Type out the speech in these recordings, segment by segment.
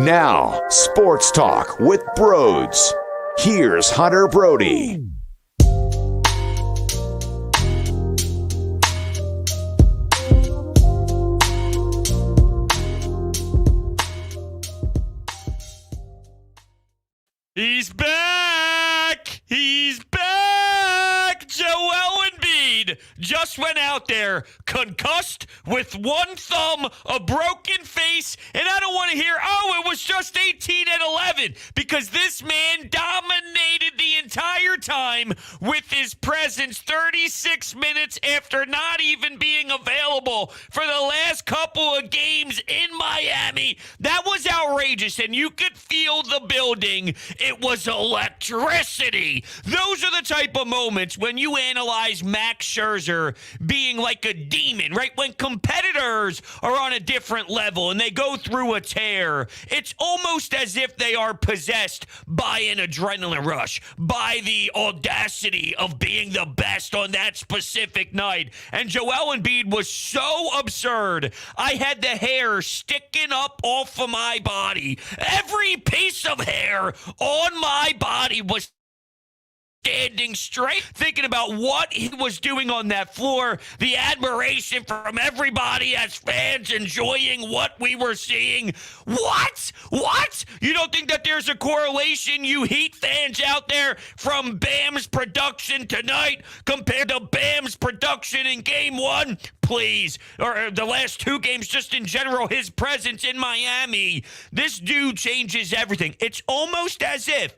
Now, Sports Talk with Broads. Here's Hunter Brody. He's back! He's back! Joel Embiid just went out there concussed with one thumb, a broken face, and I don't want to hear, it was just 18 and 11, because this man dominated the entire time with his presence 36 minutes after not even being available for the last couple of games in Miami. That was outrageous, and you could feel the building. It was electricity. Those are the type of moments when you analyze Max Scherzer being like a demon, right? When competitors are on a different level and they go through a tear, it's almost as if they are possessed by an adrenaline rush, by the audacity of being the best on that specific night. And Joel Embiid was so absurd. I had the hair sticking up off of my body. Every piece of hair on my body was standing straight, thinking about what he was doing on that floor, the admiration from everybody as fans enjoying what we were seeing. What? You don't think that there's a correlation, you Heat fans out there, from Bam's production tonight compared to Bam's production in Game 1? Please. Or the last two games, just in general, his presence in Miami. This dude changes everything. It's almost as if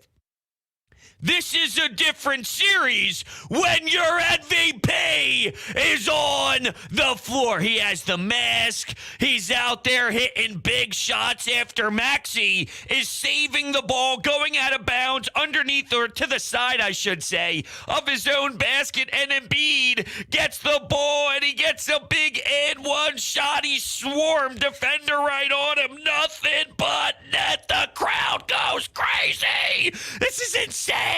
this is a different series when your MVP is on the floor. He has the mask. He's out there hitting big shots after Maxey is saving the ball, going out of bounds underneath, or to the side, I should say, of his own basket. And Embiid gets the ball, and he gets a big and one shot. He swarmed defender right on him. Nothing but net. The crowd goes crazy. This is insane.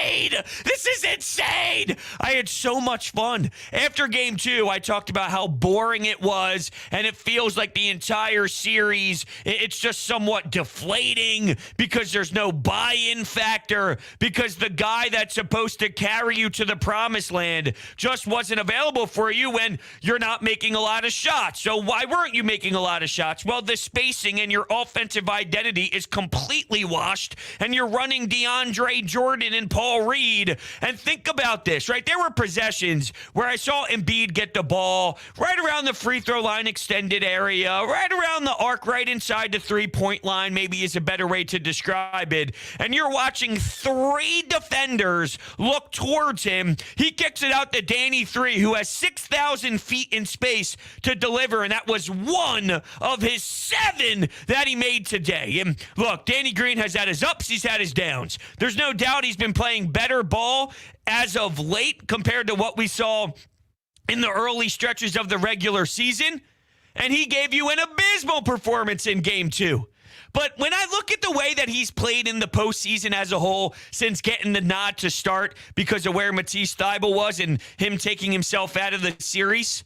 This is insane. I had so much fun. After Game 2, I talked about how boring it was, and it feels like the entire series, it's just somewhat deflating because there's no buy-in factor, because the guy that's supposed to carry you to the promised land just wasn't available for you when you're not making a lot of shots. So why weren't you making a lot of shots? Well, the spacing and your offensive identity is completely washed, and you're running DeAndre Jordan and Paul Reed. And think about this, right? There were possessions where I saw Embiid get the ball right around the free throw line extended area, right around the arc, right inside the three-point line, maybe is a better way to describe it. And you're watching three defenders look towards him. He kicks it out to Danny 3, who has 6,000 feet in space to deliver, and that was one of his 7 that he made today. And look, Danny Green has had his ups, he's had his downs. There's no doubt he's been playing better ball as of late compared to what we saw in the early stretches of the regular season. And he gave you an abysmal performance in Game 2. But when I look at the way that he's played in the postseason as a whole, since getting the nod to start because of where Matisse Thybulle was and him taking himself out of the series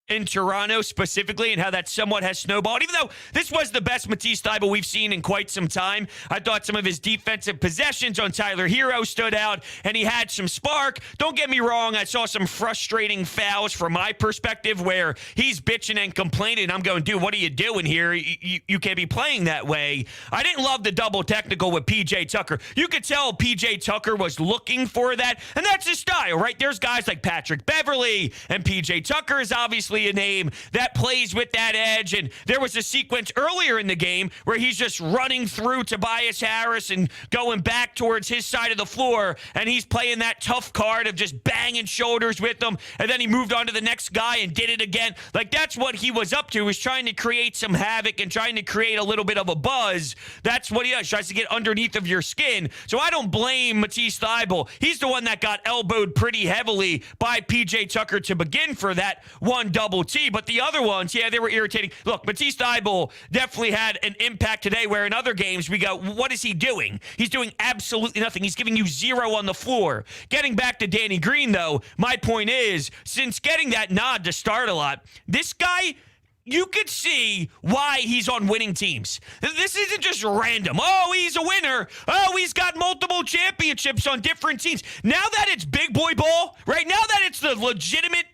in Toronto specifically, and how that somewhat has snowballed. Even though this was the best Matisse Thybulle we've seen in quite some time, I thought some of his defensive possessions on Tyler Hero stood out, and he had some spark. Don't get me wrong, I saw some frustrating fouls from my perspective where he's bitching and complaining. I'm going, dude, what are you doing here? You can't be playing that way. I didn't love the double technical with P.J. Tucker. You could tell P.J. Tucker was looking for that, and that's his style, right? There's guys like Patrick Beverley, and P.J. Tucker is obviously a name that plays with that edge. And there was a sequence earlier in the game where he's just running through Tobias Harris and going back towards his side of the floor, and he's playing that tough card of just banging shoulders with them, and then he moved on to the next guy and did it again. Like, that's what he was up to, was trying to create some havoc and trying to create a little bit of a buzz. That's what he does, tries to get underneath of your skin. So I don't blame Matisse Thybulle. He's the one that got elbowed pretty heavily by P.J. Tucker to begin for that one double T. But the other ones, yeah, they were irritating. Look, Matisse Thybulle definitely had an impact today, where in other games we go, what is he doing? He's doing absolutely nothing. He's giving you 0 on the floor. Getting back to Danny Green, though, my point is, since getting that nod to start a lot, this guy you could see why he's on winning teams. This isn't just random. Oh, he's a winner. Oh, he's got multiple championships on different teams. Now that it's big boy ball, right? Now that it's the legitimate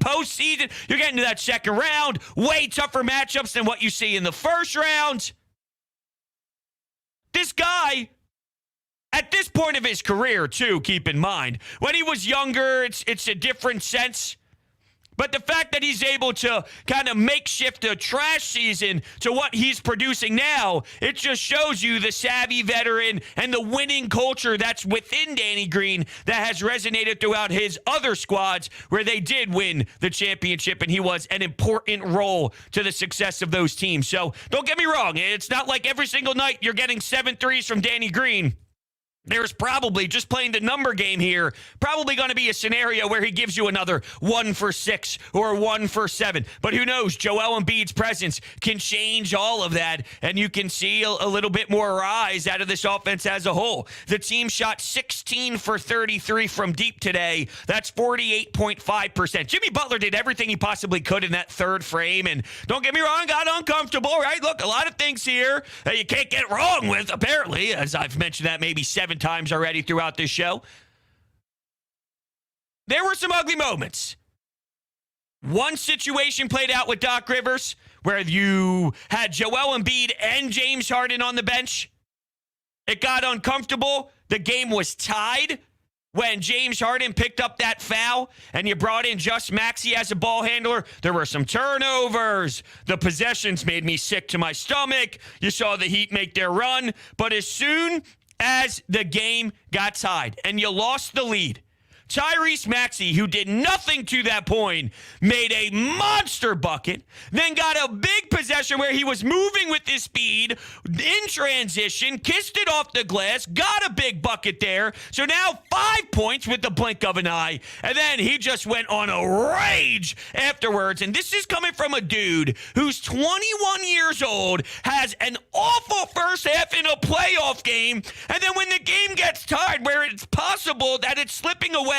postseason, you're getting to that second round. Way tougher matchups than what you see in the first round. This guy, at this point of his career, too, keep in mind, when he was younger, it's a different sense. But the fact that he's able to kind of makeshift a trash season to what he's producing now, it just shows you the savvy veteran and the winning culture that's within Danny Green that has resonated throughout his other squads where they did win the championship and he was an important role to the success of those teams. So don't get me wrong. It's not like every single night you're getting 7 threes from Danny Green. There's probably, just playing the number game here, probably going to be a scenario where he gives you another 1 for 6 or 1 for 7. But who knows? Joel Embiid's presence can change all of that, and you can see a little bit more rise out of this offense as a whole. The team shot 16 for 33 from deep today. That's 48.5%. Jimmy Butler did everything he possibly could in that third frame, and don't get me wrong, got uncomfortable, right? Look, a lot of things here that you can't get wrong with, apparently, as I've mentioned that maybe 7 times already throughout this show. There were some ugly moments. One situation played out with Doc Rivers where you had Joel Embiid and James Harden on the bench. It got uncomfortable. The game was tied when James Harden picked up that foul and you brought in just Maxey as a ball handler. There were some turnovers. The possessions made me sick to my stomach. You saw the Heat make their run. But as soon as the game got tied and you lost the lead, Tyrese Maxey, who did nothing to that point, made a monster bucket, then got a big possession where he was moving with his speed in transition, kissed it off the glass, got a big bucket there. So now 5 points with the blink of an eye. And then he just went on a rage afterwards. And this is coming from a dude who's 21 years old, has an awful first half in a playoff game. And then when the game gets tied, where it's possible that it's slipping away,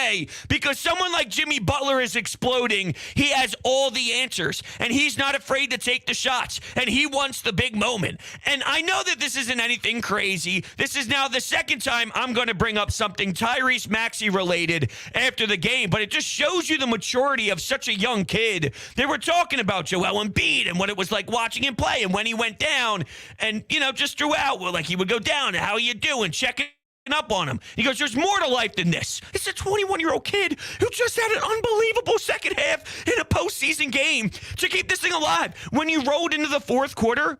because someone like Jimmy Butler is exploding, he has all the answers, and he's not afraid to take the shots, and he wants the big moment. And I know that this isn't anything crazy. This is now the second time I'm going to bring up something Tyrese Maxey related after the game, but it just shows you the maturity of such a young kid. They were talking about Joel Embiid and what it was like watching him play, and when he went down, and, you know, just throughout, well, like he would go down, how are you doing, checking up on him. He goes, there's more to life than this. It's a 21-year-old kid who just had an unbelievable second half in a postseason game to keep this thing alive. When you rolled into the fourth quarter,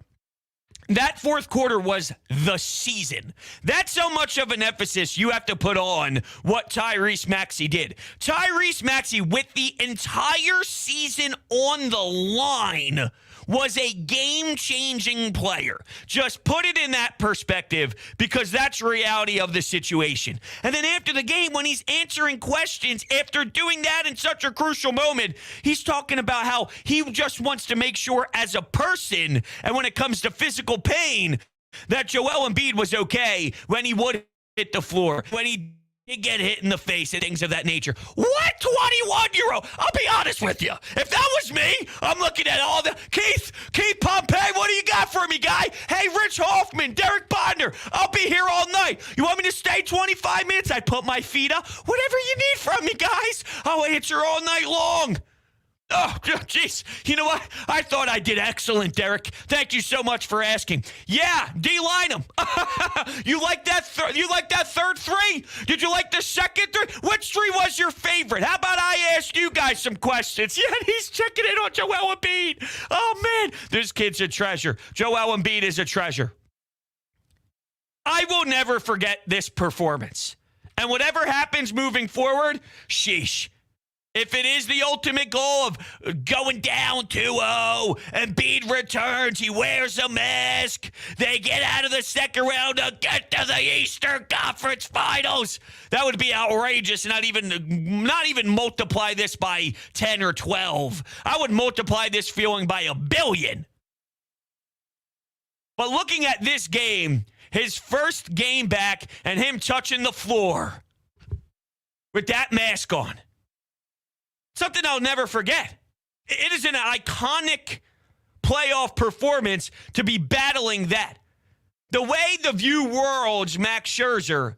that fourth quarter was the season. That's how much of an emphasis you have to put on what Tyrese Maxey did. Tyrese Maxey, with the entire season on the line, was a game-changing player. Just put it in that perspective, because that's reality of the situation. And then after the game, when he's answering questions after doing that in such a crucial moment, he's talking about how he just wants to make sure as a person, and when it comes to physical pain, that Joel Embiid was okay when he would hit the floor, when he did get hit in the face and things of that nature. What 21-year-old? I'll be honest with you. If that was me, I'm looking at all the Keith Pompey, what do you got for me, guy? Hey, Rich Hoffman, Derek Bodner, I'll be here all night. You want me to stay 25 minutes? I put my feet up. Whatever you need from me, guys, I'll answer all night long. Oh, jeez. You know what? I thought I did excellent, Derek. Thank you so much for asking. Yeah, D-line him. You like that third three? Did you like the second three? Which three was your favorite? How about I ask you guys some questions? Yeah, he's checking in on Joel Embiid. Oh, man. This kid's a treasure. Joel Embiid is a treasure. I will never forget this performance. And whatever happens moving forward, sheesh. If it is the ultimate goal of going down 2-0, Embiid returns, he wears a mask, they get out of the second round to get to the Eastern Conference Finals, that would be outrageous. Not even multiply this by 10 or 12. I would multiply this feeling by 1 billion. But looking at this game, his first game back and him touching the floor with that mask on, something I'll never forget. It is an iconic playoff performance to be battling that. The way the View World's Max Scherzer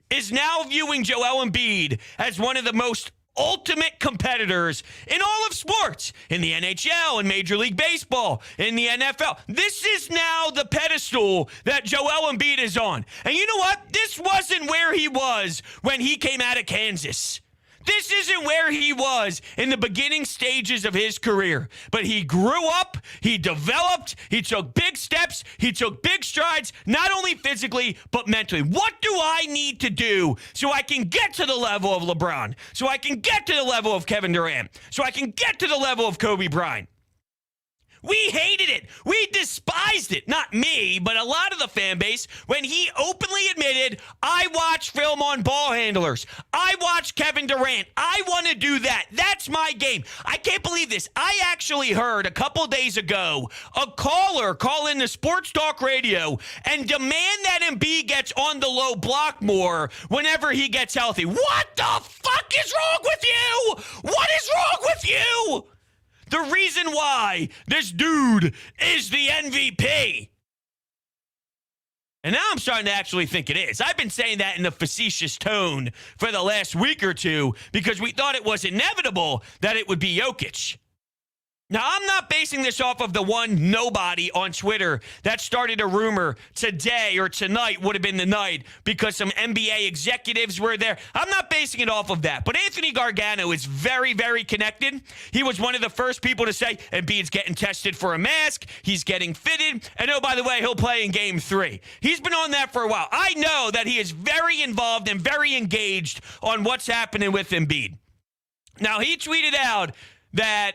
is now viewing Joel Embiid as one of the most ultimate competitors in all of sports, in the NHL, in Major League Baseball, in the NFL. This is now the pedestal that Joel Embiid is on. And you know what? This wasn't where he was when he came out of Kansas. This isn't where he was in the beginning stages of his career. But he grew up, he developed, he took big steps, he took big strides, not only physically, but mentally. What do I need to do so I can get to the level of LeBron, so I can get to the level of Kevin Durant, so I can get to the level of Kobe Bryant? We hated it. We despised it. Not me, but a lot of the fan base when he openly admitted, I watch film on ball handlers. I watch Kevin Durant. I want to do that. That's my game. I can't believe this. I actually heard a couple days ago a caller call into Sports Talk Radio and demand that Embiid gets on the low block more whenever he gets healthy. What the fuck is wrong with you? What is wrong with you? The reason why this dude is the MVP. And now I'm starting to actually think it is. I've been saying that in a facetious tone for the last week or two because we thought it was inevitable that it would be Jokic. Now, I'm not basing this off of the one nobody on Twitter that started a rumor today or tonight would have been the night because some NBA executives were there. I'm not basing it off of that. But Anthony Gargano is very, very connected. He was one of the first people to say Embiid's getting tested for a mask. He's getting fitted. And oh, by the way, he'll play in Game 3. He's been on that for a while. I know that he is very involved and very engaged on what's happening with Embiid. Now, he tweeted out that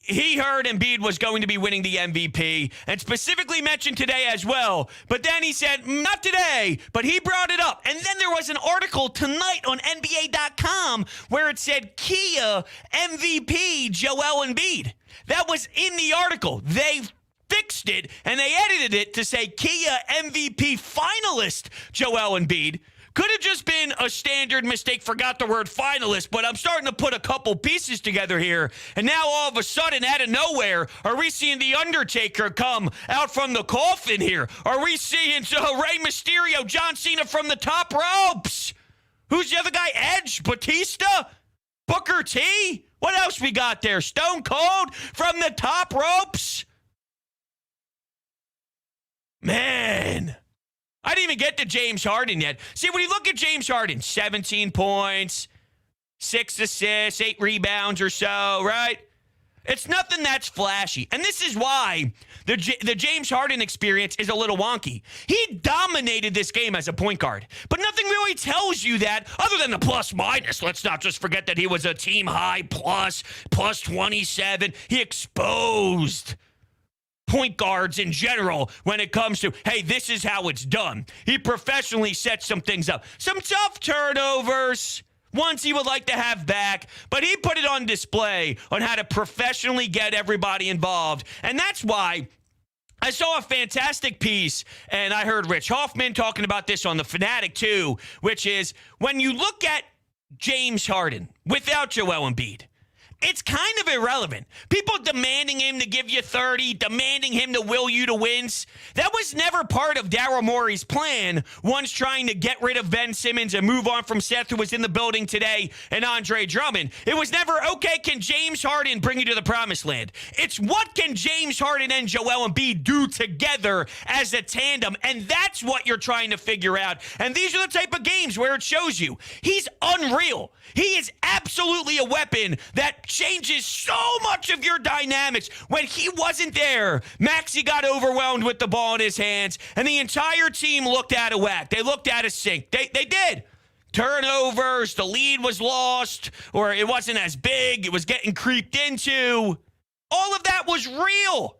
he heard Embiid was going to be winning the MVP and specifically mentioned today as well. But then he said, not today, but he brought it up. And then there was an article tonight on NBA.com where it said Kia MVP Joel Embiid. That was in the article. They fixed it and they edited it to say Kia MVP finalist Joel Embiid. Could have just been a standard mistake, forgot the word finalist, but I'm starting to put a couple pieces together here. And now all of a sudden, out of nowhere, are we seeing The Undertaker come out from the coffin here? Are we seeing Rey Mysterio, John Cena from the top ropes? Who's the other guy? Edge? Batista? Booker T? What else we got there? Stone Cold from the top ropes? Man. I didn't even get to James Harden yet. See, when you look at James Harden, 17 points, 6 assists, 8 rebounds or so, right? It's nothing that's flashy. And this is why the James Harden experience is a little wonky. He dominated this game as a point guard, but nothing really tells you that other than the plus minus. Let's not just forget that he was a team high plus 27. He exposed point guards in general when it comes to, hey, this is how it's done. He professionally set some things up. Some tough turnovers, ones he would like to have back, but he put it on display on how to professionally get everybody involved. And that's why I saw a fantastic piece, and I heard Rich Hoffman talking about this on The Fanatic too, which is when you look at James Harden without Joel Embiid, it's kind of irrelevant. People demanding him to give you 30, demanding him to will you to wins. That was never part of Daryl Morey's plan, once trying to get rid of Ben Simmons and move on from Seth, who was in the building today, and Andre Drummond. It was never, okay, can James Harden bring you to the promised land? It's what can James Harden and Joel Embiid do together as a tandem, and that's what you're trying to figure out. And these are the type of games where it shows you he's unreal. He is absolutely a weapon that changes so much of your dynamics. When he wasn't there, Maxey got overwhelmed with the ball in his hands, and the entire team looked out of whack. They looked out of sync. They did. Turnovers, the lead was lost, or it wasn't as big. It was getting creeped into. All of that was real.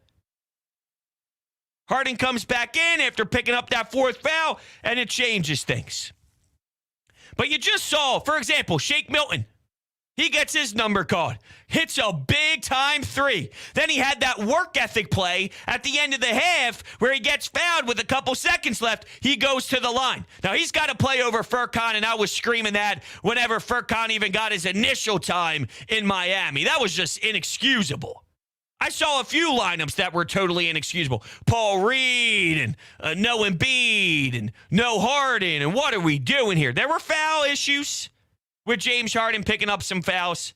Harden comes back in after picking up that fourth foul, and it changes things. But you just saw, for example, Shake Milton. He gets his number called. Hits a big-time three. Then he had that work ethic play at the end of the half where he gets fouled with a couple seconds left. He goes to the line. Now, he's got to play over Furkan, and I was screaming that whenever Furkan even got his initial time in Miami. That was just inexcusable. I saw a few lineups that were totally inexcusable. Paul Reed and no Embiid and no Harden. And what are we doing here? There were foul issues with James Harden picking up some fouls.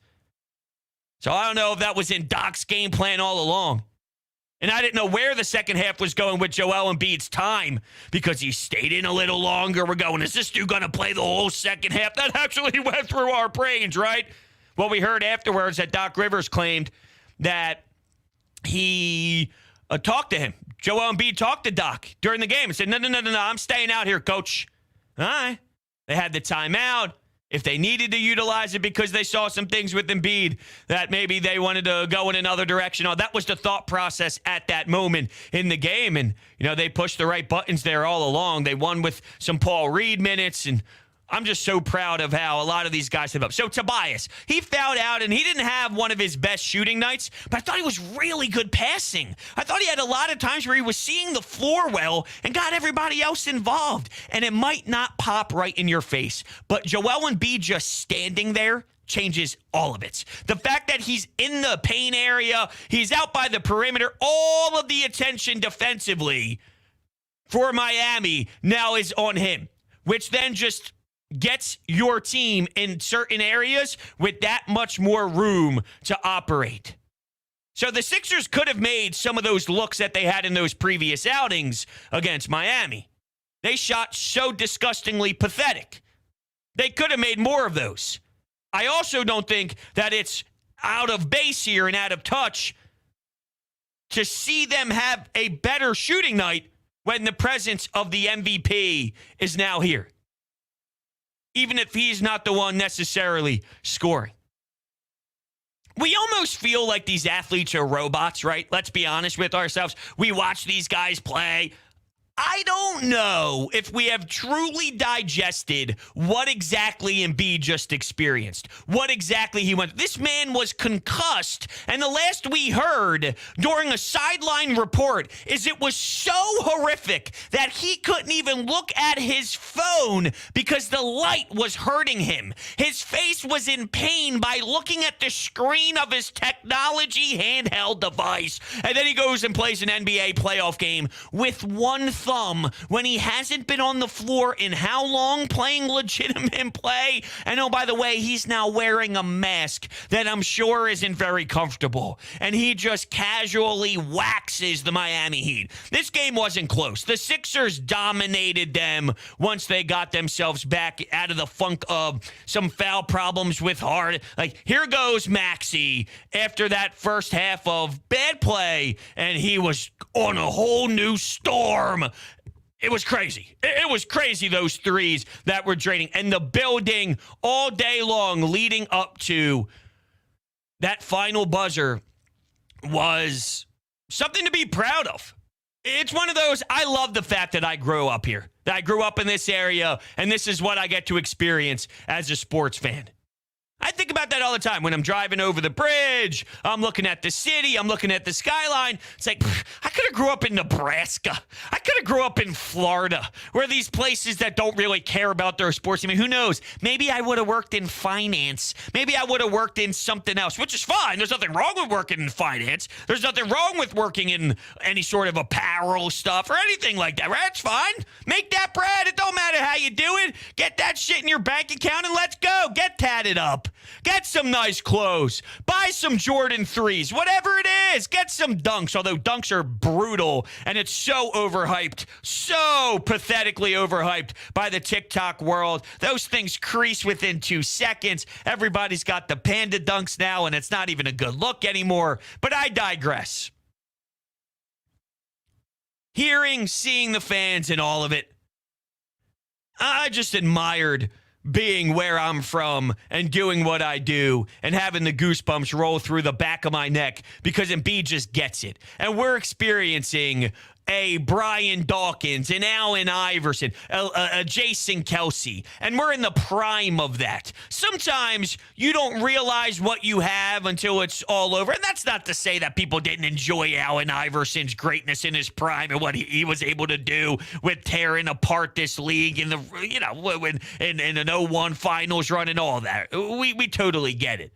So I don't know if that was in Doc's game plan all along. And I didn't know where the second half was going with Joel Embiid's time because he stayed in a little longer. We're going, is this dude going to play the whole second half? That actually went through our brains, right? Well, we heard afterwards that Doc Rivers claimed that he talked to him. Joel Embiid talked to Doc during the game and said, no, I'm staying out here, coach. All right. They had the timeout. If they needed to utilize it because they saw some things with Embiid that maybe they wanted to go in another direction. Oh, that was the thought process at that moment in the game. And, they pushed the right buttons there all along. They won with some Paul Reed minutes, and I'm just so proud of how a lot of these guys have up. So Tobias, he fouled out, and he didn't have one of his best shooting nights, but I thought he was really good passing. I thought he had a lot of times where he was seeing the floor well and got everybody else involved. And it might not pop right in your face, but Joel Embiid just standing there changes all of it. The fact that he's in the paint area, he's out by the perimeter, all of the attention defensively for Miami now is on him, which then just gets your team in certain areas with that much more room to operate. So the Sixers could have made some of those looks that they had in those previous outings against Miami. They shot so disgustingly pathetic. They could have made more of those. I also don't think that it's out of base here and out of touch to see them have a better shooting night when the presence of the MVP is now here, even if he's not the one necessarily scoring. We almost feel like these athletes are robots, right? Let's be honest with ourselves. We watch these guys play. I don't know if we have truly digested what exactly Embiid just experienced, what exactly he went. This man was concussed, and the last we heard during a sideline report is it was so horrific that he couldn't even look at his phone because the light was hurting him. His face was in pain by looking at the screen of his technology handheld device, and then he goes and plays an NBA playoff game with one thumb when he hasn't been on the floor in how long playing legitimate play? And oh, by the way, he's now wearing a mask that I'm sure isn't very comfortable. And he just casually waxes the Miami Heat. This game wasn't close. The Sixers dominated them once they got themselves back out of the funk of some foul problems with Harden. Like, here goes Maxey after that first half of bad play, and he was on a whole new storm. It was crazy. It was crazy, those threes that were draining. And the building all day long leading up to that final buzzer was something to be proud of. It's one of those, I love the fact that I grew up here, that I grew up in this area, and this is what I get to experience as a sports fan. I think about that all the time when I'm driving over the bridge. I'm looking at the city. I'm looking at the skyline. It's like, I could have grew up in Nebraska. I could have grew up in Florida, where these places that don't really care about their sports. I mean, who knows? Maybe I would have worked in finance. Maybe I would have worked in something else, which is fine. There's nothing wrong with working in finance. There's nothing wrong with working in any sort of apparel stuff or anything like that, right? That's fine. Make that bread. It don't matter how you do it. Get that shit in your bank account and let's go. Get tatted up. Get some nice clothes. Buy some Jordan 3s. Whatever it is. Get some dunks. Although dunks are brutal and it's so overhyped. So pathetically overhyped by the TikTok world. Those things crease within 2 seconds. Everybody's got the panda dunks now and it's not even a good look anymore. But I digress. Hearing, seeing the fans and all of it, I just admired being where I'm from and doing what I do and having the goosebumps roll through the back of my neck because Embiid just gets it. And we're experiencing a Brian Dawkins, an Allen Iverson, a Jason Kelsey, and we're in the prime of that. Sometimes you don't realize what you have until it's all over. And that's not to say that people didn't enjoy Allen Iverson's greatness in his prime and what he was able to do with tearing apart this league in the, in an 0-1 finals run and all that. We totally get it.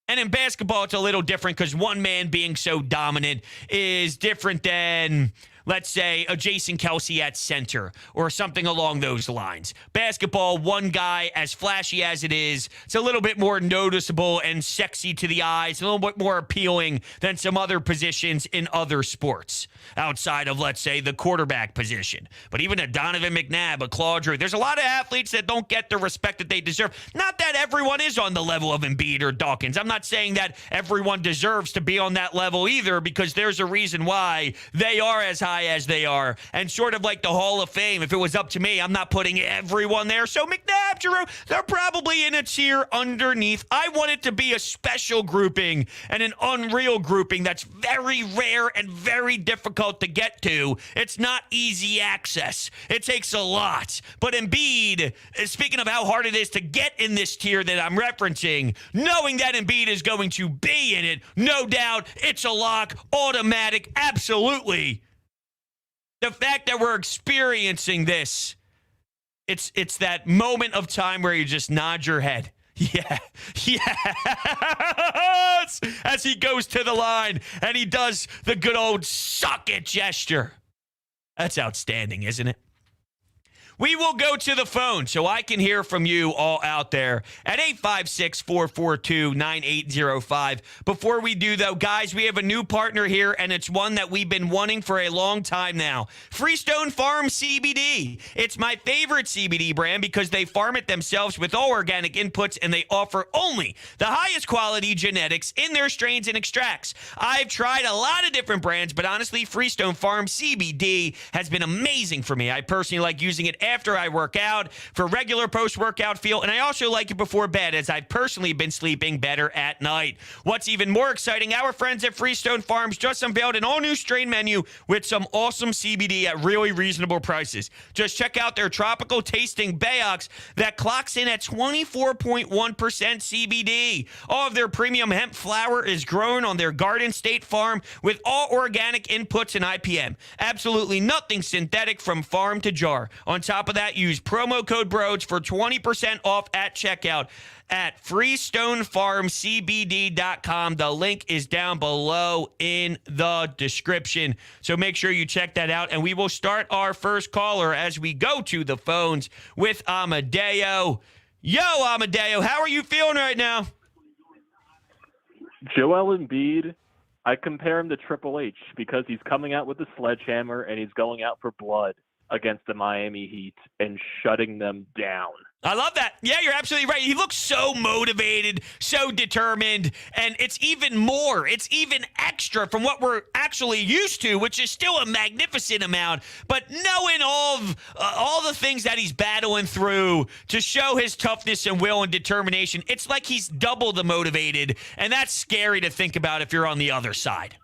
And in basketball, it's a little different because one man being so dominant is different than, let's say, a Jason Kelsey at center or something along those lines. Basketball, one guy, as flashy as it is, it's a little bit more noticeable and sexy to the eyes, a little bit more appealing than some other positions in other sports outside of, let's say, the quarterback position. But even a Donovan McNabb, a Claude Drew, there's a lot of athletes that don't get the respect that they deserve. Not that everyone is on the level of Embiid or Dawkins. I'm not saying that everyone deserves to be on that level either, because there's a reason why they are as high as they are. And sort of like the Hall of Fame, if it was up to me, I'm not putting everyone there. So McNabb, Jerome, they're probably in a tier underneath. I want it to be a special grouping and an unreal grouping that's very rare and very difficult to get to. It's not easy access. It takes a lot. But Embiid, speaking of how hard it is to get in this tier that I'm referencing, knowing that Embiid is going to be in it, no doubt, it's a lock, automatic, absolutely. The fact that we're experiencing this, it's that moment of time where you just nod your head. Yeah, yes, as he goes to the line and he does the good old suck it gesture. That's outstanding, isn't it? We will go to the phone so I can hear from you all out there at 856-442-9805. Before we do, though, guys, we have a new partner here, and it's one that we've been wanting for a long time now. Freestone Farm CBD. It's my favorite CBD brand because they farm it themselves with all organic inputs, and they offer only the highest quality genetics in their strains and extracts. I've tried a lot of different brands, but honestly, Freestone Farm CBD has been amazing for me. I personally like using it after I work out for regular post-workout feel, and I also like it before bed as I've personally been sleeping better at night. What's even more exciting, our friends at Freestone Farms just unveiled an all-new strain menu with some awesome CBD at really reasonable prices. Just check out their tropical tasting Bayox that clocks in at 24.1% CBD. All of their premium hemp flower is grown on their Garden State farm with all organic inputs and IPM. Absolutely nothing synthetic from farm to jar. On top of that, use promo code BROADS for 20% off at checkout at freestonefarmcbd.com. The link is down below in the description. So make sure you check that out. And we will start our first caller as we go to the phones with Amadeo. Yo, Amadeo, how are you feeling right now? Joel Embiid, I compare him to Triple H because he's coming out with a sledgehammer and he's going out for blood against the Miami Heat and shutting them down. I love that. Yeah, you're absolutely right. He looks so motivated, so determined, and it's even more. It's even extra from what we're actually used to, which is still a magnificent amount. But knowing all the things that he's battling through to show his toughness and will and determination, it's like he's double the motivated, and that's scary to think about if you're on the other side.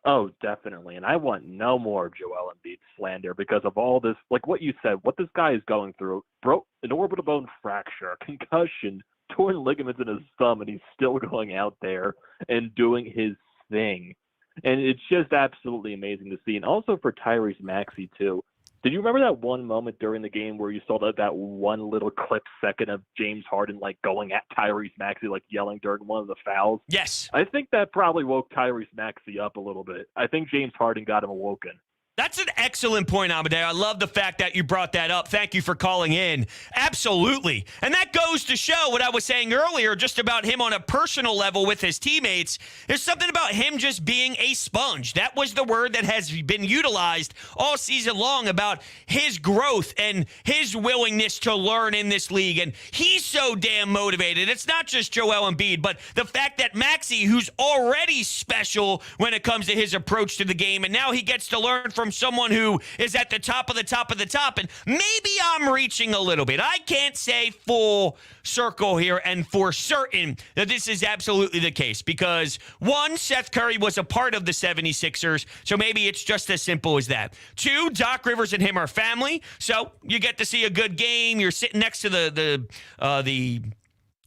Oh, definitely. And I want no more Joel Embiid slander because of all this, like what you said, what this guy is going through. Broke an orbital bone fracture, concussion, torn ligaments in his thumb, and he's still going out there and doing his thing. And it's just absolutely amazing to see. And also for Tyrese Maxey, too. Did you remember that one moment during the game where you saw that one little clip second of James Harden, like, going at Tyrese Maxey, like, yelling during one of the fouls? Yes. I think that probably woke Tyrese Maxey up a little bit. I think James Harden got him awoken. That's an excellent point, Amadeo. I love the fact that you brought that up. Thank you for calling in. Absolutely. And that goes to show what I was saying earlier just about him on a personal level with his teammates. There's something about him just being a sponge. That was the word that has been utilized all season long about his growth and his willingness to learn in this league. And he's so damn motivated. It's not just Joel Embiid, but the fact that Maxey, who's already special when it comes to his approach to the game, and now he gets to learn from from someone who is at the top of the top of the top. And maybe I'm reaching a little bit. I can't say full circle here and for certain that this is absolutely the case because, one, Seth Curry was a part of the 76ers, so maybe it's just as simple as that. Two, Doc Rivers and him are family, so you get to see a good game. You're sitting next to the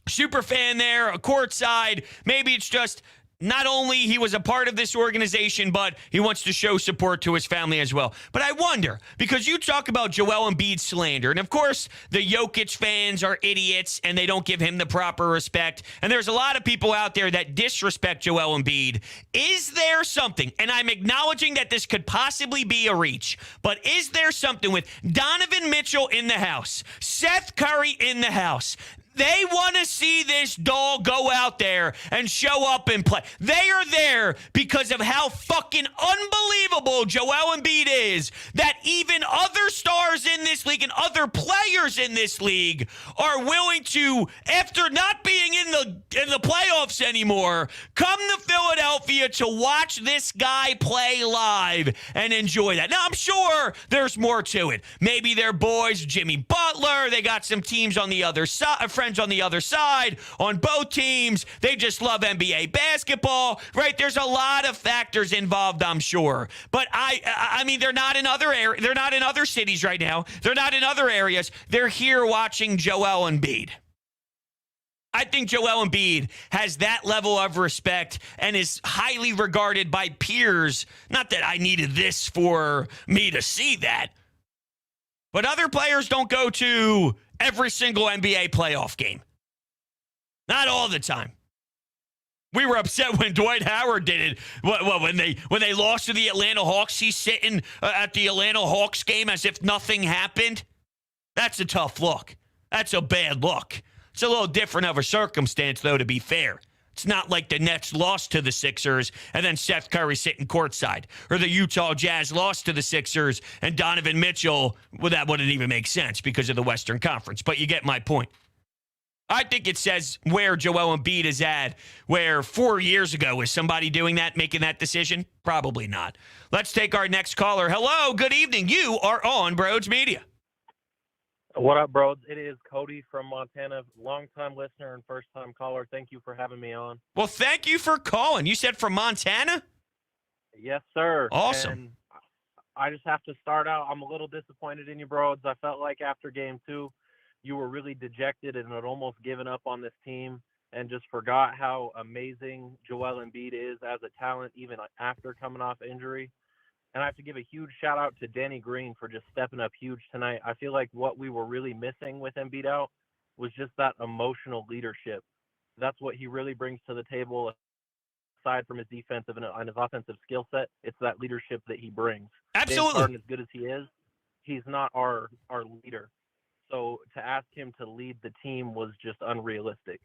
super fan there, courtside. Maybe it's just not only he was a part of this organization, but he wants to show support to his family as well. But I wonder, because you talk about Joel Embiid slander, and of course, the Jokic fans are idiots, and they don't give him the proper respect, and there's a lot of people out there that disrespect Joel Embiid. Is there something, and I'm acknowledging that this could possibly be a reach, but is there something with Donovan Mitchell in the house, Seth Curry in the house? They want to see this dog go out there and show up and play. They are there because of how fucking unbelievable Joel Embiid is, that even other stars in this league and other players in this league are willing to, after not being in the playoffs anymore, come to Philadelphia to watch this guy play live and enjoy that. Now, I'm sure there's more to it. Maybe their boys, Jimmy Butler, they got some teams on the other side, friends on the other side, on both teams. They just love NBA basketball, right? There's a lot of factors involved, I'm sure. But I mean, they're not in other cities right now. They're not in other areas. They're here watching Joel Embiid. I think Joel Embiid has that level of respect and is highly regarded by peers. Not that I needed this for me to see that. But other players don't go to every single NBA playoff game. Not all the time. We were upset when Dwight Howard did it. When they lost to the Atlanta Hawks, he's sitting at the Atlanta Hawks game as if nothing happened. That's a tough look. That's a bad look. It's a little different of a circumstance, though, to be fair. It's not like the Nets lost to the Sixers and then Seth Curry sitting courtside, or the Utah Jazz lost to the Sixers and Donovan Mitchell. Well, that wouldn't even make sense because of the Western Conference, but you get my point. I think it says where Joel Embiid is at, where 4 years ago is somebody doing that, making that decision? Probably not. Let's take our next caller. Hello, good evening. You are on Broads Media. What up, bros? It is Cody from Montana, longtime listener and first-time caller. Thank you for having me on. Well, thank you for calling. You said from Montana? Yes, sir. Awesome. And I just have to start out. I'm a little disappointed in you, bros. I felt like after Game 2, you were really dejected and had almost given up on this team and just forgot how amazing Joel Embiid is as a talent even after coming off injury. And I have to give a huge shout out to Danny Green for just stepping up huge tonight. I feel like what we were really missing with Embiid out was just that emotional leadership. That's what he really brings to the table aside from his defensive and his offensive skill set. It's that leadership that he brings. Absolutely. James Harden, as good as he is, he's not our leader. So to ask him to lead the team was just unrealistic.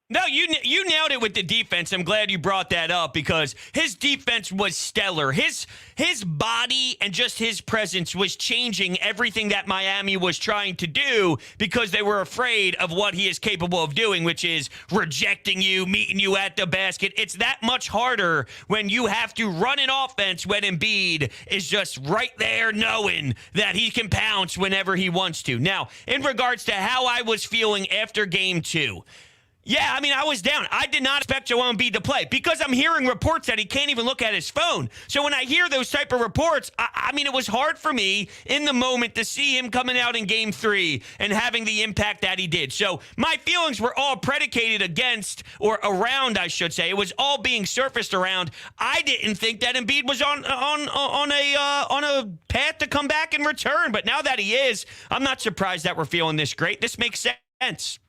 No, you nailed it with the defense. I'm glad you brought that up because his defense was stellar. His body and just his presence was changing everything that Miami was trying to do because they were afraid of what he is capable of doing, which is rejecting you, meeting you at the basket. It's that much harder when you have to run an offense when Embiid is just right there knowing that he can pounce whenever he wants to. Now, in regards to how I was feeling after Game 2, yeah, I mean, I was down. I did not expect Joel Embiid to play because I'm hearing reports that he can't even look at his phone. So when I hear those type of reports, I mean, it was hard for me in the moment to see him coming out in Game 3 and having the impact that he did. So my feelings were all predicated against, or around, I should say. It was all being surfaced around. I didn't think that Embiid was on a path to come back and return. But now that he is, I'm not surprised that we're feeling this great. This makes sense.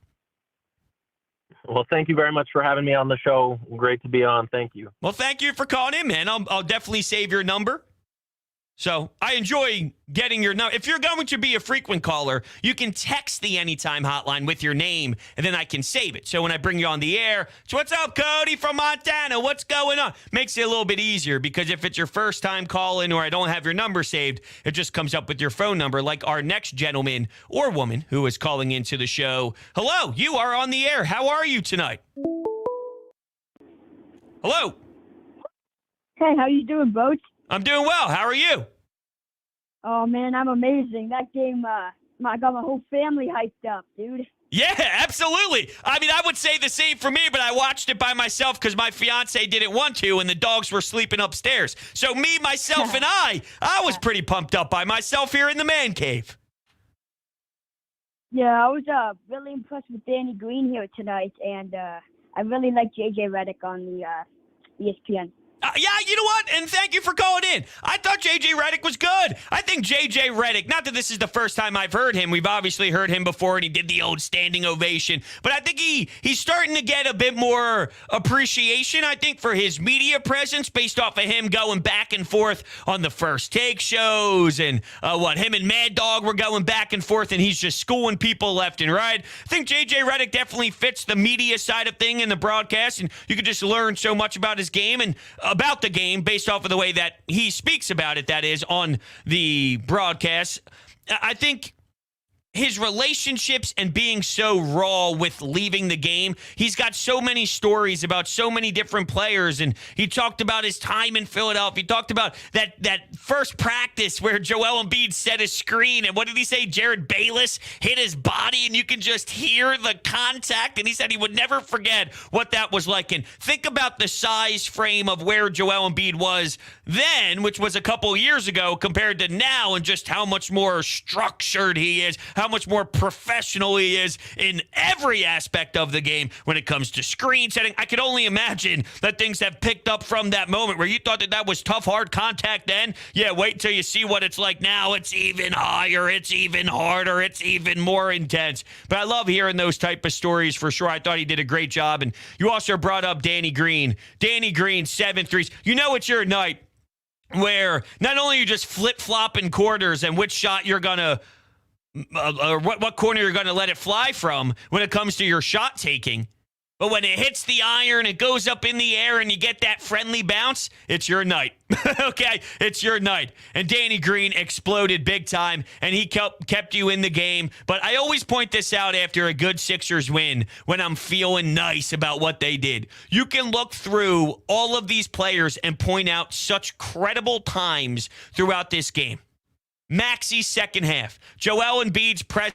Well, thank you very much for having me on the show. Great to be on. Thank you. Well, thank you for calling in, man. I'll definitely save your number. So I enjoy getting your number. If you're going to be a frequent caller, you can text the Anytime hotline with your name, and then I can save it. So when I bring you on the air, so what's up, Cody from Montana? What's going on? Makes it a little bit easier because if it's your first time calling or I don't have your number saved, it just comes up with your phone number like our next gentleman or woman who is calling into the show. Hello, you are on the air. How are you tonight? Hello. Hey, how you doing, Boats? I'm doing well. How are you? Oh, man, I'm amazing. That game, I got my whole family hyped up, dude. Yeah, absolutely. I mean, I would say the same for me, but I watched it by myself because my fiance didn't want to, and the dogs were sleeping upstairs. So me, myself, and I was pretty pumped up by myself here in the man cave. Yeah, I was really impressed with Danny Green here tonight, and I really like JJ Redick on the ESPN. Yeah, you know what? And thank you for calling in. I thought J.J. Redick was good. I think J.J. Redick, not that this is the first time I've heard him. We've obviously heard him before, and he did the old standing ovation. But I think he's starting to get a bit more appreciation, I think, for his media presence based off of him going back and forth on the First Take shows and him and Mad Dog were going back and forth, and he's just schooling people left and right. I think J.J. Redick definitely fits the media side of thing in the broadcast, and you could just learn so much about his game and about the game based off of the way that he speaks about it, that is, on the broadcast. I think his relationships and being so raw with leaving the game, he's got so many stories about so many different players, and he talked about his time in Philadelphia. He talked about that first practice where Joel Embiid set a screen, and what did he say? Jared Bayless hit his body, and you can just hear the contact, and he said he would never forget what that was like. And think about the size frame of where Joel Embiid was then, which was a couple years ago, compared to now, and just how much more structured he is, how much more professional he is in every aspect of the game when it comes to screen setting. I could only imagine that things have picked up from that moment where you thought that was tough, hard contact then. Yeah, wait till you see what it's like now. It's even higher. It's even harder. It's even more intense. But I love hearing those type of stories for sure. I thought he did a great job. And you also brought up Danny Green. Danny Green, 7 threes. You know it's your night where not only are you just flip-flopping quarters and which shot you're going to what corner you're going to let it fly from when it comes to your shot taking. But when it hits the iron, it goes up in the air, and you get that friendly bounce, it's your night. Okay? It's your night. And Danny Green exploded big time, and he kept you in the game. But I always point this out after a good Sixers win when I'm feeling nice about what they did. You can look through all of these players and point out such credible times throughout this game. Maxey's second half. Joel Embiid's presence.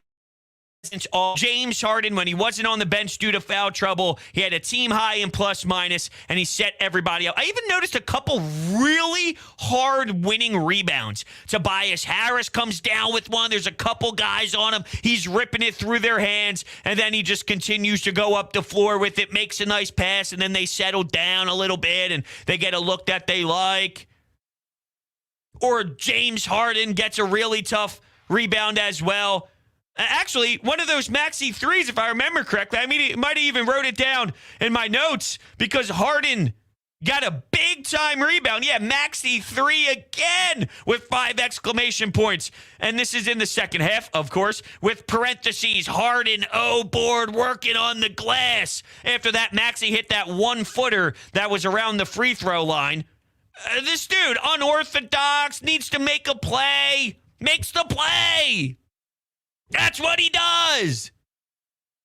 James Harden, when he wasn't on the bench due to foul trouble, he had a team high in plus minus, and he set everybody up. I even noticed a couple really hard winning rebounds. Tobias Harris comes down with one. There's a couple guys on him. He's ripping it through their hands, and then he just continues to go up the floor with it, makes a nice pass, and then they settle down a little bit, and they get a look that they like. Or James Harden gets a really tough rebound as well. Actually, one of those Maxey threes, if I remember correctly, I might have even wrote it down in my notes because Harden got a big-time rebound. Yeah, Maxey 3 again with 5 exclamation points. And this is in the second half, of course, with parentheses, Harden, board, working on the glass. After that, Maxey hit that 1-footer that was around the free throw line. This dude, unorthodox, needs to make a play, makes the play. That's what he does.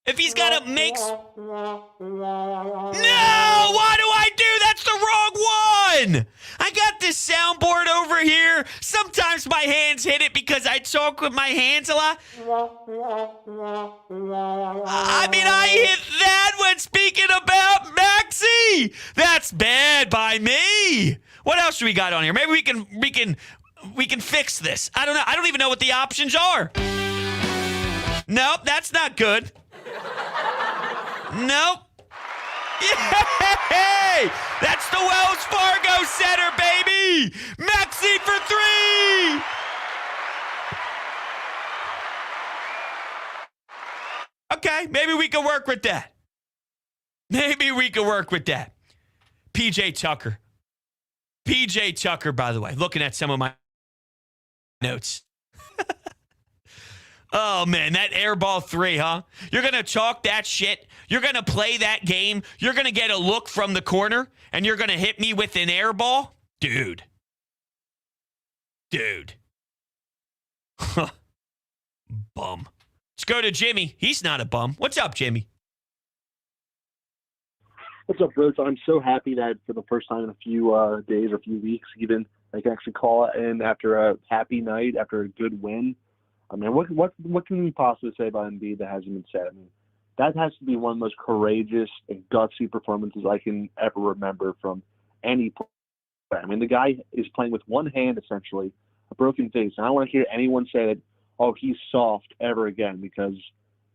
If he's got to make... No! Why do I do? That's the wrong one! I got this soundboard over here. Sometimes my hands hit it because I talk with my hands a lot. I hit that when speaking about Maxey. That's bad by me. What else do we got on here? Maybe we can fix this. I don't know. I don't even know what the options are. Nope, that's not good. Nope. Yay! That's the Wells Fargo Center, baby! Maxey for 3! Okay, maybe we can work with that. PJ Tucker. PJ Tucker, by the way, looking at some of my notes. Oh, man, that airball 3, huh? You're going to talk that shit. You're going to play that game. You're going to get a look from the corner, and you're going to hit me with an airball? Dude. Bum. Let's go to Jimmy. He's not a bum. What's up, Jimmy? What's up, bro? So I'm so happy that for the first time in a few days or a few weeks, even I can actually call it in after a happy night, after a good win. I mean, what can we possibly say about Embiid that hasn't been said? I mean, that has to be one of the most courageous and gutsy performances I can ever remember from any player. I mean, the guy is playing with one hand, essentially, a broken face. And I don't want to hear anyone say that, oh, he's soft ever again, because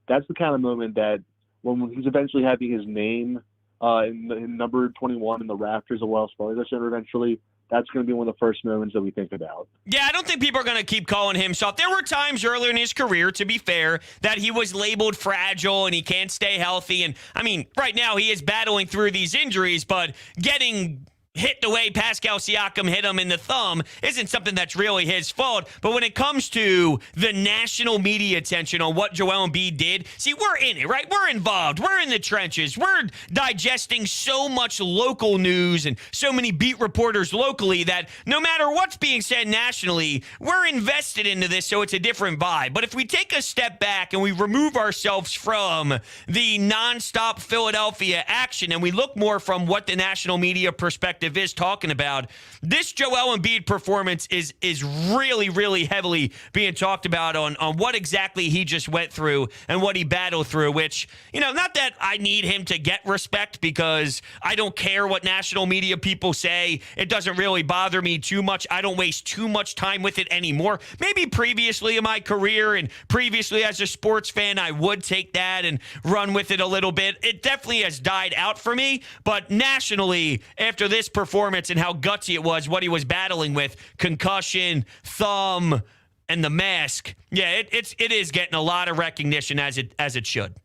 that's the kind of moment that when he's eventually having his name in number 21 in the rafters of Wells Fargo Center eventually, that's going to be one of the first moments that we think about. Yeah, I don't think people are going to keep calling him soft. There were times earlier in his career, to be fair, that he was labeled fragile and he can't stay healthy. And, I mean, right now he is battling through these injuries, but getting hit the way Pascal Siakam hit him in the thumb isn't something that's really his fault. But when it comes to the national media attention on what Joel Embiid did, see, we're in it, right? We're involved. We're in the trenches. We're digesting so much local news and so many beat reporters locally that no matter what's being said nationally, we're invested into this, so it's a different vibe. But if we take a step back and we remove ourselves from the nonstop Philadelphia action and we look more from what the national media perspective is talking about, this Joel Embiid performance is really, really heavily being talked about on what exactly he just went through and what he battled through, which, you know, not that I need him to get respect because I don't care what national media people say. It doesn't really bother me too much. I don't waste too much time with it anymore. Maybe previously in my career and previously as a sports fan, I would take that and run with it a little bit. It definitely has died out for me, but nationally, after this performance and how gutsy it was, what he was battling with, concussion, thumb, and the mask, yeah, it is getting a lot of recognition as it should.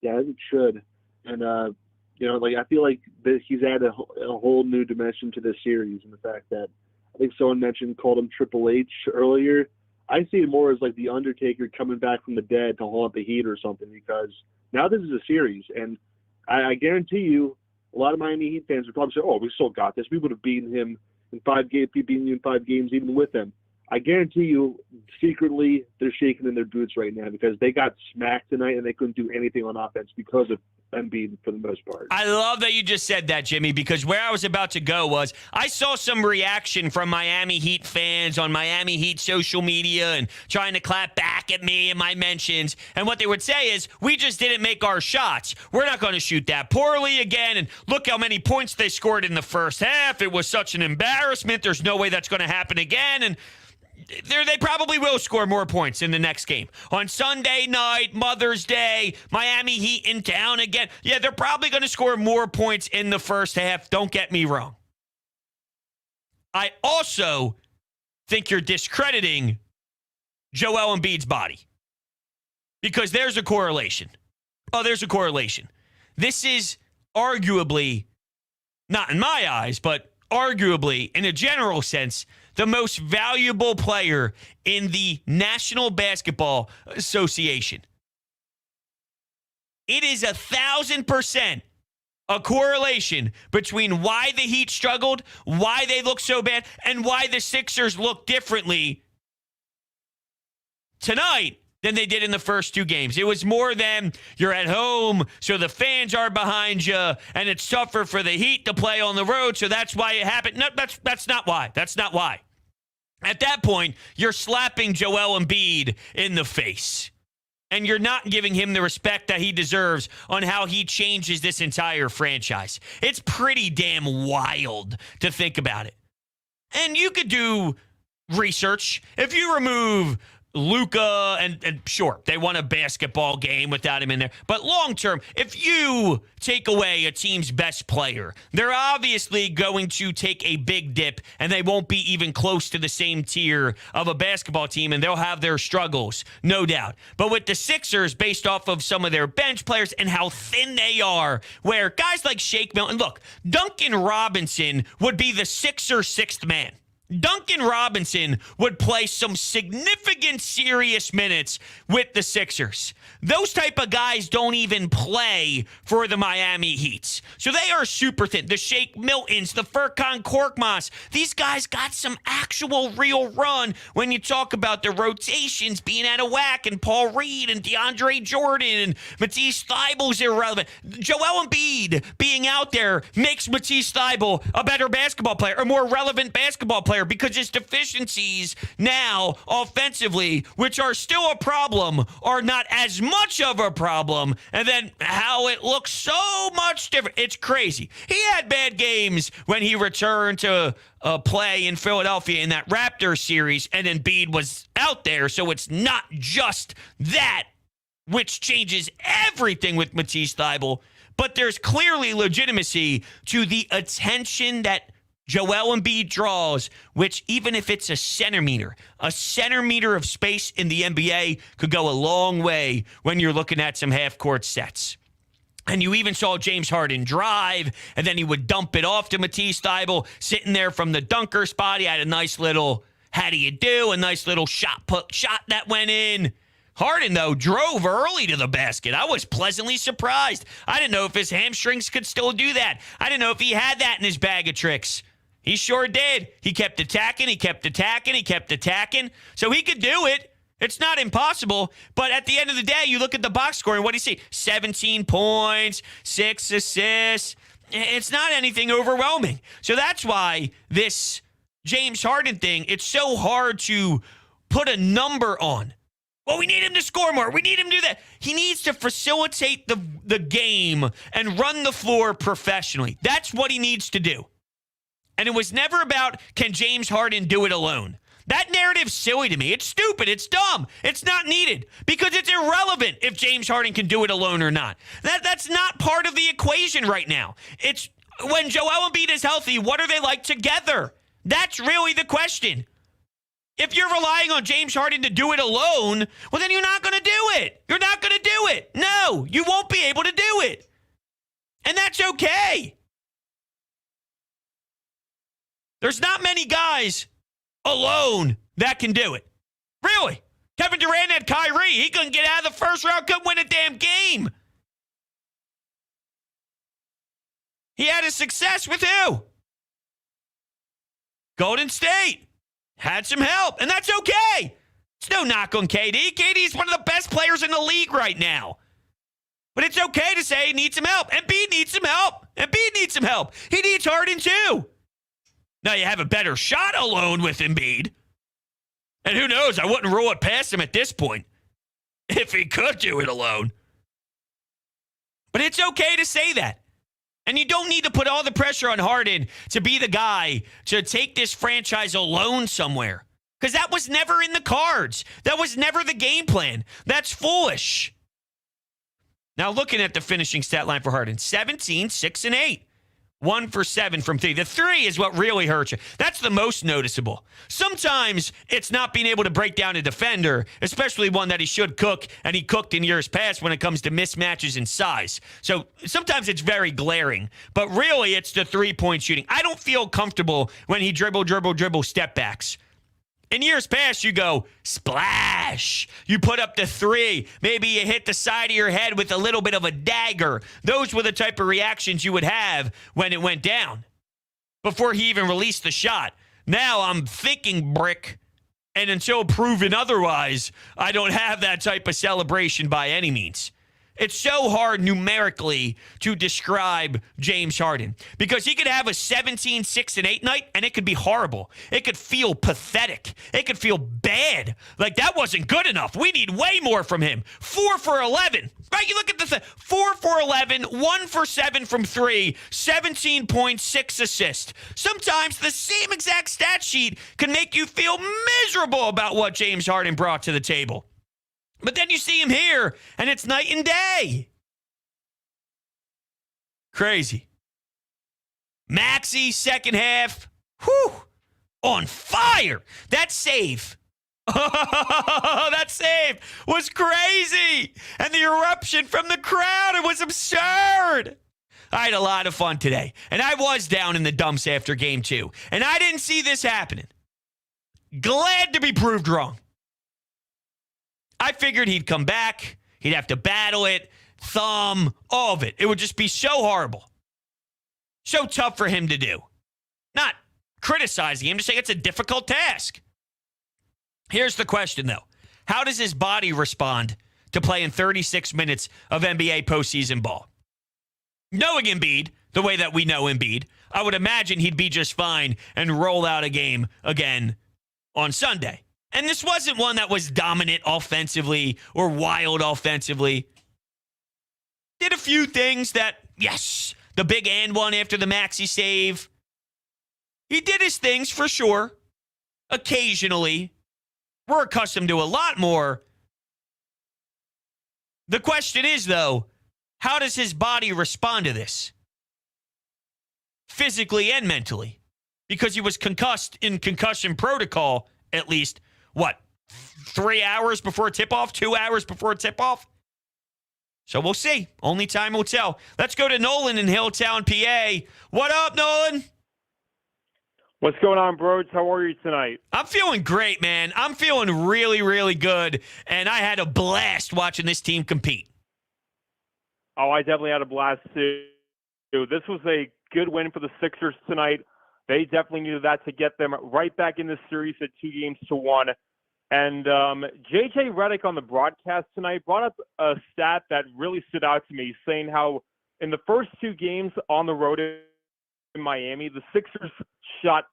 Yeah, as it should. And you know, like I feel like he's added a whole new dimension to this series, and the fact that I think someone called him Triple H earlier. I see it more as like the Undertaker coming back from the dead to haunt the Heat or something, because now this is a series, and I guarantee you, a lot of Miami Heat fans would probably say, "Oh, we still got this. We would have beaten him in 5 games. Beaten you in 5 games, even with him." I guarantee you, secretly, they're shaking in their boots right now because they got smacked tonight and they couldn't do anything on offense because of Embiid for the most part. I love that you just said that, Jimmy, because where I was about to go was I saw some reaction from Miami Heat fans on Miami Heat social media and trying to clap back at me and my mentions. And what they would say is, we just didn't make our shots. We're not going to shoot that poorly again. And look how many points they scored in the first half. It was such an embarrassment. There's no way that's going to happen again. And they probably will score more points in the next game. On Sunday night, Mother's Day, Miami Heat in town again. Yeah, they're probably going to score more points in the first half. Don't get me wrong. I also think you're discrediting Joel Embiid's body, because there's a correlation. Oh, there's a correlation. This is arguably, not in my eyes, but arguably, in a general sense, the most valuable player in the National Basketball Association. It is 1,000% a correlation between why the Heat struggled, why they look so bad, and why the Sixers look differently tonight than they did in the first 2 games. It was more than you're at home, so the fans are behind you, and it's tougher for the Heat to play on the road, so that's why it happened. No, that's not why. That's not why. At that point, you're slapping Joel Embiid in the face, and you're not giving him the respect that he deserves on how he changes this entire franchise. It's pretty damn wild to think about it. And you could do research. If you remove Luka, and sure, they won a basketball game without him in there. But long term, if you take away a team's best player, they're obviously going to take a big dip, and they won't be even close to the same tier of a basketball team, and they'll have their struggles, no doubt. But with the Sixers, based off of some of their bench players and how thin they are, where guys like Shake Milton, look, Duncan Robinson would be the Sixers' 6th man. Duncan Robinson would play some significant serious minutes with the Sixers. Those type of guys don't even play for the Miami Heat. So they are super thin. The Shake Miltons, the Furkan Korkmaz, these guys got some actual real run when you talk about the rotations being out of whack and Paul Reed and DeAndre Jordan and Matisse Thybulle's irrelevant. Joel Embiid being out there makes Matisse Thybulle a better basketball player, a more relevant basketball player, because his deficiencies now offensively, which are still a problem, are not as much of a problem. And then how it looks so much different. It's crazy. He had bad games when he returned to play in Philadelphia in that Raptors series, and Embiid was out there. So it's not just that, which changes everything with Matisse Thybulle. But there's clearly legitimacy to the attention that Joel Embiid draws, which even if it's a centimeter of space in the NBA could go a long way when you're looking at some half-court sets. And you even saw James Harden drive, and then he would dump it off to Matisse Thybulle, sitting there from the dunker spot. He had a nice little, how do you do, a nice little shot that went in. Harden, though, drove early to the basket. I was pleasantly surprised. I didn't know if his hamstrings could still do that. I didn't know if he had that in his bag of tricks. He sure did. He kept attacking, he kept attacking, he kept attacking. So he could do it. It's not impossible. But at the end of the day, you look at the box score, and what do you see? 17 points, 6 assists. It's not anything overwhelming. So that's why this James Harden thing, it's so hard to put a number on. Well, we need him to score more. We need him to do that. He needs to facilitate the game and run the floor professionally. That's what he needs to do. And it was never about, can James Harden do it alone? That narrative's silly to me. It's stupid. It's dumb. It's not needed because it's irrelevant if James Harden can do it alone or not. That's not part of the equation right now. It's when Joel Embiid is healthy, what are they like together? That's really the question. If you're relying on James Harden to do it alone, well, then you're not going to do it. You're not going to do it. No, you won't be able to do it. And that's okay. There's not many guys alone that can do it. Really. Kevin Durant had Kyrie. He couldn't get out of the first round, couldn't win a damn game. He had his success with who? Golden State. Had some help, and that's okay. It's no knock on KD. KD's one of the best players in the league right now. But it's okay to say he needs some help. Embiid needs some help. Embiid needs some help. He needs Harden too. Now you have a better shot alone with Embiid. And who knows, I wouldn't rule it past him at this point if he could do it alone. But it's okay to say that. And you don't need to put all the pressure on Harden to be the guy to take this franchise alone somewhere. Because that was never in the cards. That was never the game plan. That's foolish. Now looking at the finishing stat line for Harden, 17, 6, and 8. 1 for 7 from 3. The 3 is what really hurts you. That's the most noticeable. Sometimes it's not being able to break down a defender, especially one that he should cook, and he cooked in years past when it comes to mismatches in size. So sometimes it's very glaring, but really it's the three-point shooting. I don't feel comfortable when he dribble, step backs. In years past, you go, splash. You put up the 3. Maybe you hit the side of your head with a little bit of a dagger. Those were the type of reactions you would have when it went down before he even released the shot. Now I'm thinking brick, and until proven otherwise, I don't have that type of celebration by any means. It's so hard numerically to describe James Harden because he could have a 17, 6, and 8 night, and it could be horrible. It could feel pathetic. It could feel bad. Like, that wasn't good enough. We need way more from him. 4 for 11. Right? You look at the 4 for 11, 1 for 7 from 3, 17.6 assists. Sometimes the same exact stat sheet can make you feel miserable about what James Harden brought to the table. But then you see him here, and it's night and day. Crazy. Maxey, second half, on fire. That save. That save was crazy. And the eruption from the crowd, it was absurd. I had a lot of fun today, and I was down in the dumps after game 2, and I didn't see this happening. glad to be proved wrong. I figured he'd come back. He'd have to battle it, thumb, all of it. It would just be so horrible. So tough for him to do. Not criticizing him, just saying it's a difficult task. Here's the question, though. How does his body respond to playing 36 minutes of NBA postseason ball? Knowing Embiid, the way that we know Embiid, I would imagine he'd be just fine and roll out a game again on Sunday. And this wasn't one that was dominant offensively or wild offensively. Did a few things that, yes, the big and one after the Maxey save. He did his things for sure. Occasionally. We're accustomed to a lot more. The question is, though, how does his body respond to this? Physically and mentally. Because he was concussed in concussion protocol, at least, 3 hours before tip-off? 2 hours before tip-off? So we'll see. Only time will tell. Let's go to Nolan in Hilltown, PA. What up, Nolan? What's going on, Broads? How are you tonight? I'm feeling great, man. I'm feeling really, really good, and I had a blast watching this team compete. Oh, I definitely had a blast, too. This was a good win for the Sixers tonight. They definitely needed that to get them right back in this series at 2-1. And J.J. Redick on the broadcast tonight brought up a stat that really stood out to me, saying how in the first 2 games on the road in Miami, the Sixers shot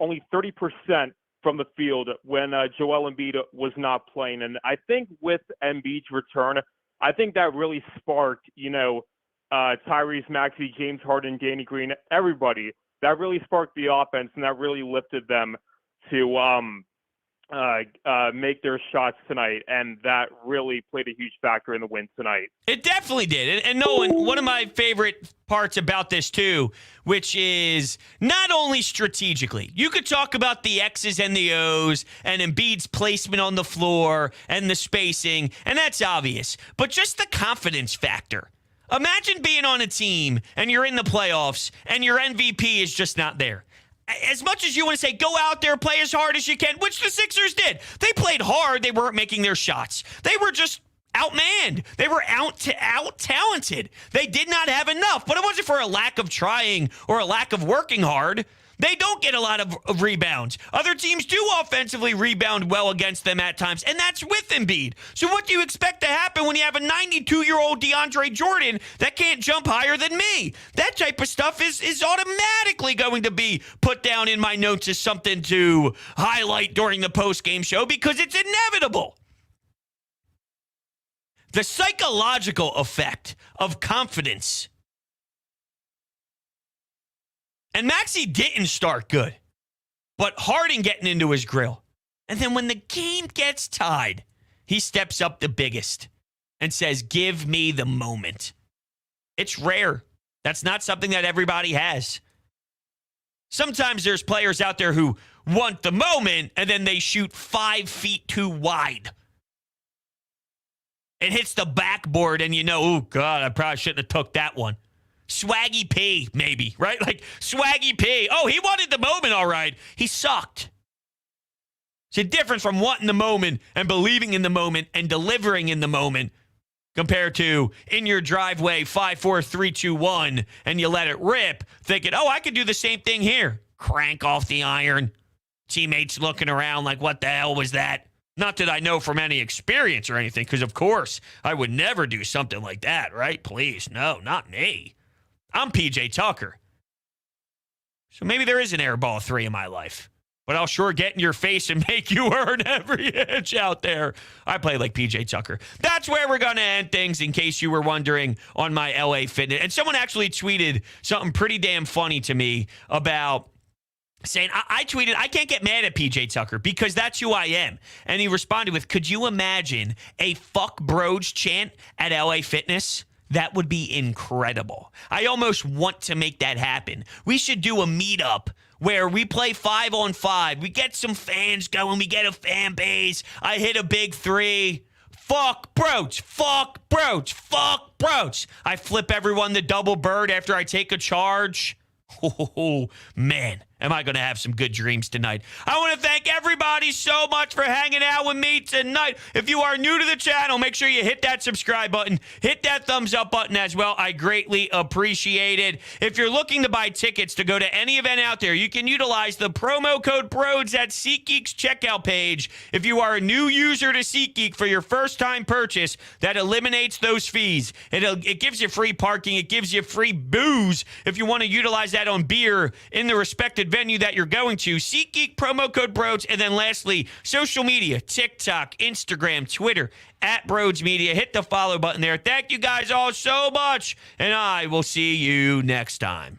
only 30% from the field when Joel Embiid was not playing. And I think with Embiid's return, I think that really sparked, Tyrese Maxey, James Harden, Danny Green, everybody. That really sparked the offense, and that really lifted them to make their shots tonight, and that really played a huge factor in the win tonight. It definitely did. And Nolan, one of my favorite parts about this too, which is not only strategically, you could talk about the X's and the O's and Embiid's placement on the floor and the spacing, and that's obvious, but just the confidence factor. Imagine being on a team and you're in the playoffs and your MVP is just not there. As much as you want to say, go out there, play as hard as you can, which the Sixers did. They played hard. They weren't making their shots. They were just outmanned. They were out-talented. They did not have enough. But it wasn't for a lack of trying or a lack of working hard. They don't get a lot of rebounds. Other teams do offensively rebound well against them at times, and that's with Embiid. So what do you expect to happen when you have a 92-year-old DeAndre Jordan that can't jump higher than me? That type of stuff is automatically going to be put down in my notes as something to highlight during the post-game show because it's inevitable. The psychological effect of confidence. And Maxey didn't start good, but Harden getting into his grill. And then when the game gets tied, he steps up the biggest and says, give me the moment. It's rare. That's not something that everybody has. Sometimes there's players out there who want the moment and then they shoot 5 feet too wide. It hits the backboard and oh, God, I probably shouldn't have took that one. Swaggy P, maybe, right? Like Swaggy P. Oh, he wanted the moment, all right. He sucked. It's a difference from wanting the moment and believing in the moment and delivering in the moment compared to in your driveway 5, 4, 3, 2, 1 and you let it rip thinking, oh, I could do the same thing here. Crank off the iron. Teammates looking around like, what the hell was that? Not that I know from any experience or anything, because of course I would never do something like that, right? Please, no, not me. I'm PJ Tucker. So maybe there is an airball 3 in my life. But I'll sure get in your face and make you earn every inch out there. I play like PJ Tucker. That's where we're going to end things, in case you were wondering, on my LA Fitness. And someone actually tweeted something pretty damn funny to me about saying, I tweeted, I can't get mad at PJ Tucker because that's who I am. And he responded with, could you imagine a fuck bros chant at LA Fitness? That would be incredible. I almost want to make that happen. We should do a meetup where we play 5-on-5. We get some fans going. We get a fan base. I hit a big 3. Fuck bros. Fuck bros. Fuck bros. I flip everyone the double bird after I take a charge. Oh, man. am I going to have some good dreams tonight. I want to thank everybody so much for hanging out with me tonight. If you are new to the channel, make sure you hit that subscribe button. Hit that thumbs up button as well. I greatly appreciate it. If you're looking to buy tickets to go to any event out there, you can utilize the promo code BROADS at SeatGeek's checkout page. If you are a new user to SeatGeek for your first time purchase, that eliminates those fees. It gives you free parking. It gives you free booze if you want to utilize that on beer in the respected venue that you're going to. SeatGeek promo code BROADS. And then lastly, social media, TikTok, Instagram, Twitter, at Broads Media. Hit the follow button there. Thank you guys all so much, and I will see you next time.